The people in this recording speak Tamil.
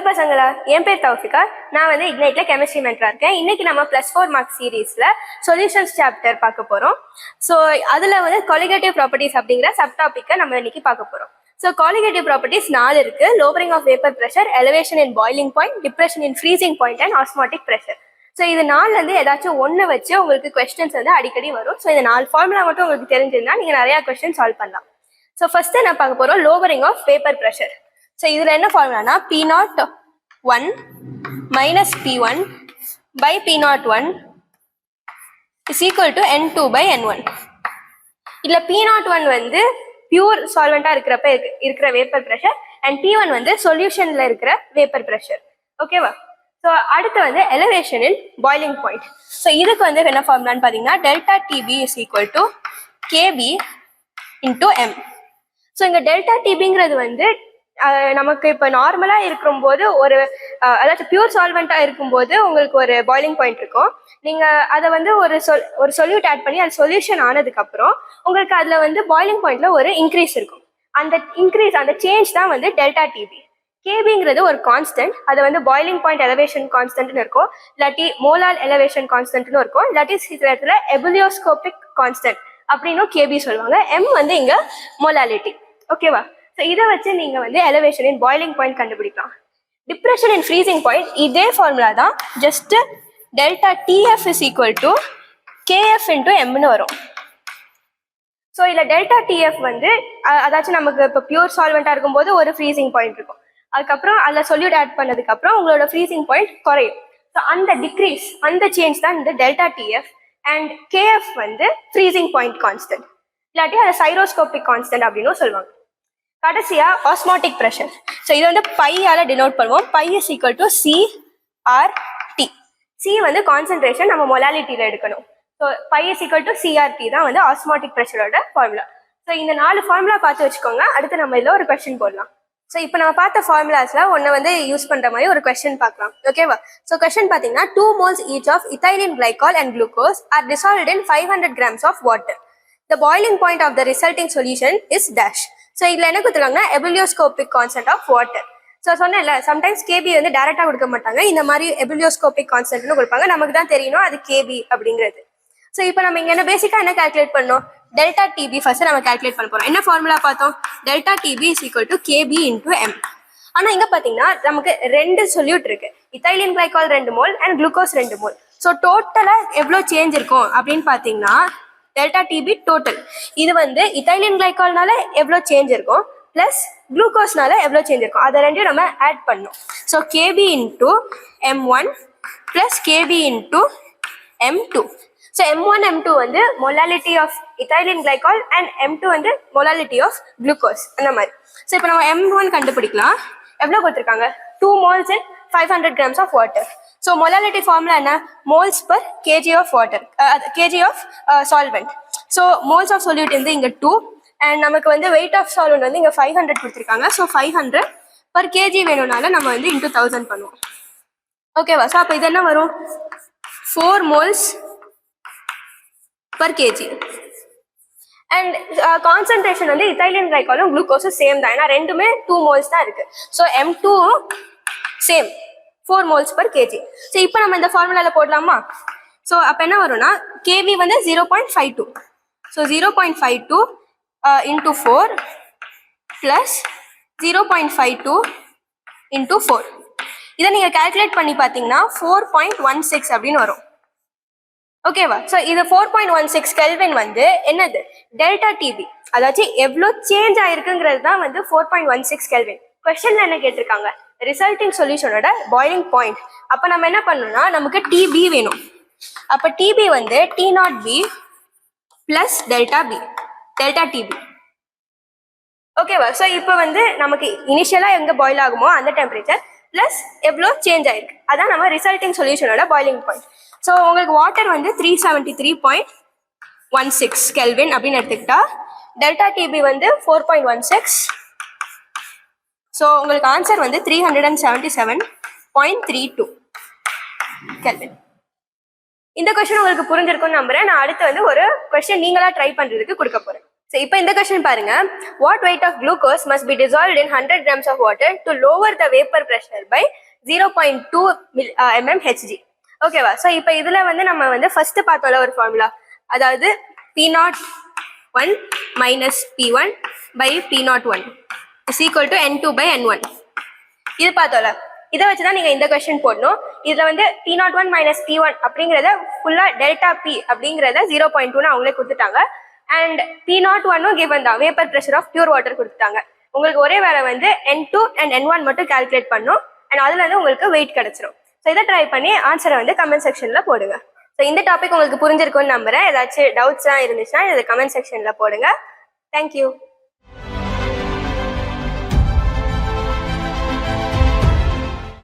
பசங்களா, என் பேர் தௌஃபிகா. நான் வந்து இக்னைட்ல கெமிஸ்ட்ரி மென்டரா இருக்கேன். இன்னைக்கு நம்ம +4 மார்க் சீரீஸ்ல சொல்யூஷன்ஸ் சாப்டர் பார்க்க போறோம். ஸோ அதுல வந்து கொலிகேட்டிவ் ப்ராப்பர்ட்டிஸ் அப்படிங்கிற சப் டாபிக்கை நம்ம இன்னைக்கு பார்க்க போறோம். ஸோ கொலிகேட்டிவ் ப்ராப்பர்ட்டிஸ் 4 இருக்கு: lowering of vapour pressure, elevation in boiling point, depression in freezing point and osmotic pressure. So இது 4ல இருந்து ஏதாச்சும் ஒன்று வச்சு உங்களுக்கு கொஸ்டின்ஸ் வந்து அடிக்கடி வரும். ஸோ இந்த 4 ஃபார்முலா மட்டும் உங்களுக்கு தெரிஞ்சிருந்தா நீங்க நிறைய கொஸ்டின் சால்வ் பண்ணலாம். ஸோ ஃபர்ஸ்ட் என்ன பார்க்க போறோம்? Lowering of vapour pressure. So இதுல என்ன ஃபார்முலானா P01 minus P1 by P01 is equal to N2 by N1. இதுல P01 வந்து பியூர் சால்வெண்டா இருக்கிற வேப்பர் ப்ரெஷர் அண்ட் P1 வந்து சொல்யூஷன்ல இருக்கிற வேப்பர் ப்ரெஷர். ஓகேவா? ஸோ அடுத்து வந்து elevation in boiling point. So இதுக்கு வந்து என்ன ஃபார்முலான்னு பார்த்தீங்கன்னா delta DP is equal to KB into M. So இங்க டெல்டா டிபிங்கிறது வந்து நமக்கு இப்போ நார்மலா இருக்கும்போது ஒரு அதாச்சும் பியூர் சால்வெண்டா இருக்கும்போது உங்களுக்கு ஒரு பாய்லிங் பாயிண்ட் இருக்கும். நீங்க அதை வந்து ஒரு சொல்யூட் ஆட் பண்ணி அது சொல்யூஷன் ஆனதுக்கு அப்புறம் உங்களுக்கு அதுல வந்து பாய்லிங் பாயிண்ட்ல ஒரு இன்க்ரீஸ் இருக்கும். அந்த சேஞ்ச் தான் வந்து டெல்டா டிபி. கேபிங்கிறது ஒரு கான்ஸ்டன்ட், அது வந்து பாய்லிங் பாயிண்ட் எலவேஷன் கான்ஸ்டன்ட்னு இருக்கும், இல்லாட்டி மோலார் எலவேஷன் கான்ஸ்டன்ட்னு இருக்கும், இல்லாட்டி சில இடத்துல எபுலியோஸ்கோபிக் கான்ஸ்டன்ட் அப்படின்னு கேபி சொல்லுவாங்க. எம் வந்து இங்க மோலாலிட்டி. ஓகேவா? ஸோ இதை வச்சு நீங்க வந்து எலிவேஷன் இன் பாய்லிங் பாயிண்ட் கண்டுபிடிக்கலாம். டிப்ரெஷன் இன் ஃப்ரீசிங் பாயிண்ட் இதே ஃபார்முலா தான், just delta TF is equal to KF into எம்னு வரும். ஸோ இதில் டெல்டா டிஎஃப் வந்து அதாச்சும் நமக்கு இப்போ பியூர் சால்வெண்ட்டாக இருக்கும்போது ஒரு ஃப்ரீசிங் பாயிண்ட் இருக்கும், அதுக்கப்புறம் அதில் சொல்யூட் ஆட் பண்ணதுக்கப்புறம் உங்களோட ஃப்ரீசிங் பாயிண்ட் குறையும். ஸோ அந்த சேஞ்ச் தான் இந்த டெல்டா டிஎஃப். அண்ட் கேஎஃப் வந்து ஃப்ரீசிங் பாயிண்ட் கான்ஸ்டன்ட், இல்லாட்டி அதை சைரோஸ்கோபிக் கான்ஸ்டன்ட் அப்படின்னு சொல்லுவாங்க. கடைசியா ஆஸ்மாட்டிக் ப்ரெஷர். ஸோ இது வந்து பையால டினோட் பண்ணுவோம். Pi is equal to CRT. C வந்து கான்சன்ட்ரேஷன், நம்ம மொலாலிட்டியில எடுக்கணும். So pi is equal to CRT தான் வந்து ஆஸ்மாட்டிக் ப்ரெஷரோட ஃபார்முலா. ஸோ இந்த 4 ஃபார்முலா பார்த்து வச்சுக்கோங்க. அடுத்து நம்ம இதில் ஒரு கொஸ்டின் போடலாம். ஸோ இப்போ நம்ம பார்த்த ஃபார்முலாஸ்ல ஒன்று வந்து யூஸ் பண்ற மாதிரி ஒரு கொஸ்டின் பார்க்கலாம். ஓகேவா? ஸோ கொஸ்டின் பார்த்தீங்கன்னா 2 moles each of ethylene glycol and glucose are dissolved in 500 grams of water. The boiling point of the resulting solution is dash. So இதில் என்ன கொடுத்துருக்காங்கன்னா எபுலியோஸ்கோபிக் கான்ஸ்டன்ட் ஆஃப் வாட்டர். ஸோ சொன்னேன்ல, சம்டைம்ஸ் கேபி வந்து டேரெக்டாக கொடுக்க மாட்டாங்க, இந்த மாதிரி எபுலியோஸ்கோபிக் கான்ஸ்டன்ட்னு கொடுப்பாங்க. நமக்கு தான் தெரியணும் அது கேபி அப்படிங்கிறது. ஸோ இப்போ நம்ம இங்கே என்ன பேசிக்காக என்ன கால்குலேட் பண்ணோம்? டெல்டா டிபி ஃபர்ஸ்ட் நம்ம கால்குலேட் பண்ண போகிறோம். என்ன ஃபார்முலா பார்த்தோம்? Delta DP is equal to KB into M. ஆனால் இங்கே பார்த்தீங்கன்னா நமக்கு 2 சொல்யூட் இருக்கு, ethylene glycol 2 mole and glucose 2 mole. So டோட்டலாக எவ்வளோ சேஞ்ச் இருக்கும் அப்படின்னு பார்த்தீங்கன்னா டெல்டா டிபி டோட்டல் இது வந்து இத்தைலின் கிளைகால்னால எவ்வளோ சேஞ்ச் இருக்கும் பிளஸ் குளுக்கோஸ்னால எவ்வளோ சேஞ்ச் இருக்கும், அதை ரெண்டையும் நம்ம ஆட் பண்ணோம். So KB into M1 plus KB into M2. So M1 M2 வந்து molality of ethylene glycol and M2 வந்து மொலாலிட்டி ஆஃப் குளுக்கோஸ், அந்த மாதிரி. ஸோ இப்போ நம்ம M1 கண்டுபிடிக்கலாம். எவ்வளோ கொடுத்துருக்காங்க? 2 moles in 500 grams of water. So molality formula என்ன? Moles per KG of water, KG of solvent. So moles of solute வந்து இங்கே 2 அண்ட் நமக்கு வந்து வெயிட் ஆஃப் சால்வெண்ட் வந்து இங்கே 500 கொடுத்துருக்காங்க. ஸோ 500 பர் கேஜி வேணும்னால நம்ம வந்து இன்டூ 1000 பண்ணுவோம். ஓகேவா? ஸோ அப்போ இது என்ன வரும்? 4 moles per kg. And concentration வந்து இத்தைலின் கிளைகாலும் குளுக்கோஸும் சேம் தான், ஏன்னா ரெண்டுமே 2 moles தான் இருக்கு. So M2 same 4 moles per kg. So இப்போ நம்ம இந்த ஃபார்முலால போடலாமா? ஸோ அப்போ என்ன வரும்னா கேவி வந்து 0.52. So 0.52 into 4 plus 0.52 into 4. இதை நீங்க கால்குலேட் பண்ணி பார்த்தீங்கன்னா 4.16 அப்படின்னு வரும். ஓகேவா? ஸோ இது 4.16 கெல்வின் வந்து என்னது? டெல்டா டிபி, அதாச்சும் எவ்வளோ சேஞ்ச் ஆயிருக்குங்கிறது தான் வந்து 4.16 கெல்வின். கொஸ்டின்ல என்ன கேட்டிருக்காங்க? ரிசல்டிங் சொல்யூஷனோட பாய்லிங் பாயிண்ட். அப்போ நம்ம என்ன பண்ணணும்னா நமக்கு டிபி வேணும். அப்போ டிபி வந்து T0B பிளஸ் டெல்டா டிபி. ஓகேவா? ஸோ இப்போ வந்து நமக்கு இனிஷியலாக எங்கே பாயில் ஆகுமோ அந்த டெம்பரேச்சர் பிளஸ் எவ்வளோ சேஞ்ச் ஆயிருக்கு, அதான் நம்ம ரிசல்டிங் சொல்யூஷனோட பாய்லிங் பாயிண்ட். ஸோ உங்களுக்கு வாட்டர் வந்து 373.16 கெல்வின் அப்படின்னு எடுத்துக்கிட்டா டெல்டா டிபி வந்து 4.16. ஸோ உங்களுக்கு ஆன்சர் வந்து 377.32 கெல்வின். இந்த கொஸ்டின் உங்களுக்கு புரிஞ்சிருக்கும்னு நம்புறேன். நான் அடுத்து வந்து ஒரு கொஸ்டின் நீங்களா ட்ரை பண்றதுக்கு கொடுக்க போறேன். ஸோ இப்போ இந்த கொஸ்டின் பாருங்க, what weight of glucose must be dissolved in 100 grams of water to lower the vapor pressure by 0.2 mmHg. ஓகேவா? ஸோ இப்போ இதுல வந்து நம்ம வந்து ஃபர்ஸ்ட் பார்த்தோம்ல ஒரு ஃபார்முலா, அதாவது P01 minus P1 by P01 is equal to N2 by N1. இது பார்த்தோம்ல, இதை வச்சுதான் நீங்க இந்த கொஸ்டின் போடணும். இதுல வந்து P01 minus P1 அப்படிங்கிறத ஃபுல்லா டெல்டா P அப்படிங்கிறத 0.2 அவங்களே கொடுத்துட்டாங்க. அண்ட் P01 கிவன் தான், vapour pressure of pure water கொடுத்துட்டாங்க. உங்களுக்கு ஒரே வேலை வந்து N2 அண்ட் N1 மட்டும் கால்குலேட் பண்ணும். அண்ட் அதுல இருந்து உங்களுக்கு வெயிட் கிடைச்சிரும். ஸோ இதை ட்ரை பண்ணி ஆன்சரை வந்து கமெண்ட் செக்ஷன்ல போடுங்க. ஸோ இந்த டாபிக் உங்களுக்கு புரிஞ்சிருக்கும்னு நம்புறேன். ஏதாச்சும் டவுட்ஸ்லாம் இருந்துச்சுன்னா இதை கமெண்ட் செக்ஷன்ல போடுங்க. தேங்க்யூ.